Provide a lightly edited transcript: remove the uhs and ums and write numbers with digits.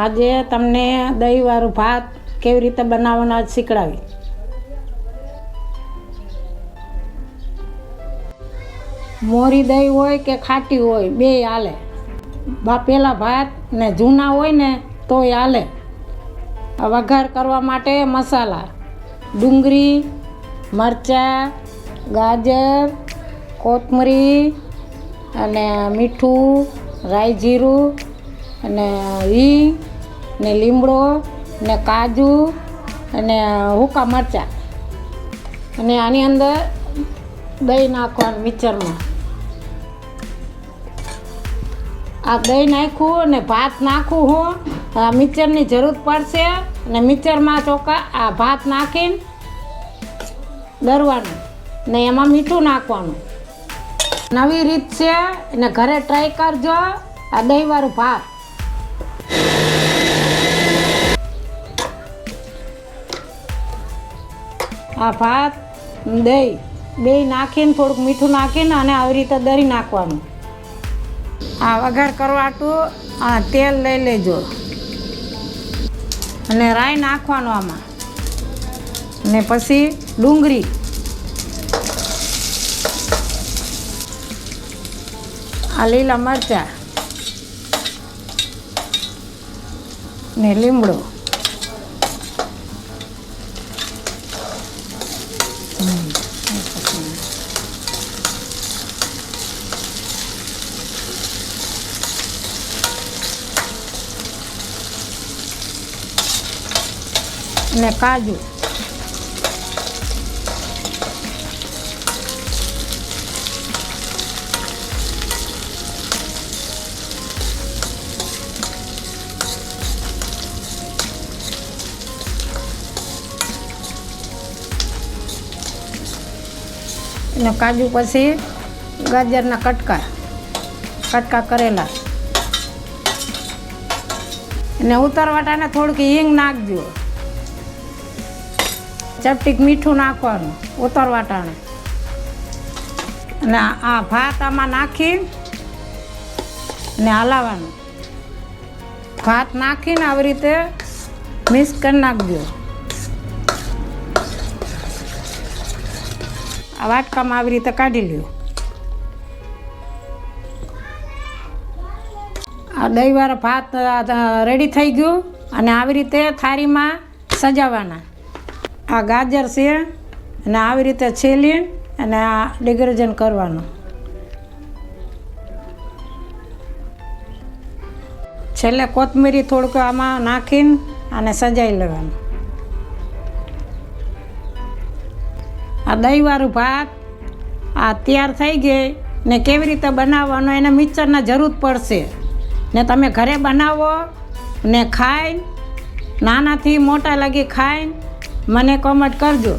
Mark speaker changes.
Speaker 1: આજે તમને દહીંવાળું ભાત કેવી રીતે બનાવવાના આજ શીખડાવી. મોરી દહીં હોય કે ખાટી હોય બે હાલે. બાફેલા ભાત ને જૂના હોય ને તોય હાલે. વઘાર કરવા માટે મસાલા: ડુંગળી, મરચાં, ગાજર, કોથમરી અને મીઠું, રાઈ જીરું અને હિંગ ને લીમડો ને કાજુ અને સૂકા મરચાં. અને આની અંદર દહીં નાખવાનું મિક્સરમાં. આ દહીં નાખ્યું અને ભાત નાખું હું. આ મિક્સરની જરૂર પડશે અને મિક્સરમાં ચોખા આ ભાત નાખીને દરવાનું ને એમાં મીઠું નાખવાનું. નવી રીત છે અને ઘરે ટ્રાય કરજો આ દહીંવાળું ભાત. આ ભાત દહીં બે નાખીને થોડુંક મીઠું નાખીને અને આવી રીતે દરી નાખવાનું. આ વઘાર કરવાટું આ તેલ લઈ લેજો અને રાઈ નાખવાનું આમાં. ને પછી ડુંગળી, આ લીલા મરચાં ને લીમડો. ને કાજુ. ને કાજુ પછી ગાજરના કટકા કરેલા. ને ઉતરવાટાને થોડુંક હિંગ નાખજો. ચપટીક મીઠું નાખવાનું ઉતરવાટાને. અને આ ભાત આમાં નાખી ને હલાવવાનું. ભાત નાખીને આવી રીતે મિક્સ કરી નાખજો. આ વાટકામાં આવી રીતે કાઢી લ્યો. આ દહીંવાળા ભાત રેડી થઈ ગયું. અને આવી રીતે થાળીમાં સજાવવાના. આ ગાજર છે અને આવી રીતે છેલી અને આ ડેકોરેશન કરવાનું. છેલ્લે કોથમીરી થોડુંક આમાં નાખીને અને સજાવી લેવાનું. આ દહીંવાળું ભાત આ તૈયાર થઈ ગઈ. ને કેવી રીતે બનાવવાનું એને મિક્સરના જરૂર પડશે. ને તમે ઘરે બનાવો ને ખાઈને નાનાથી મોટા લગી ખાઈને મને કોમેન્ટ કરજો.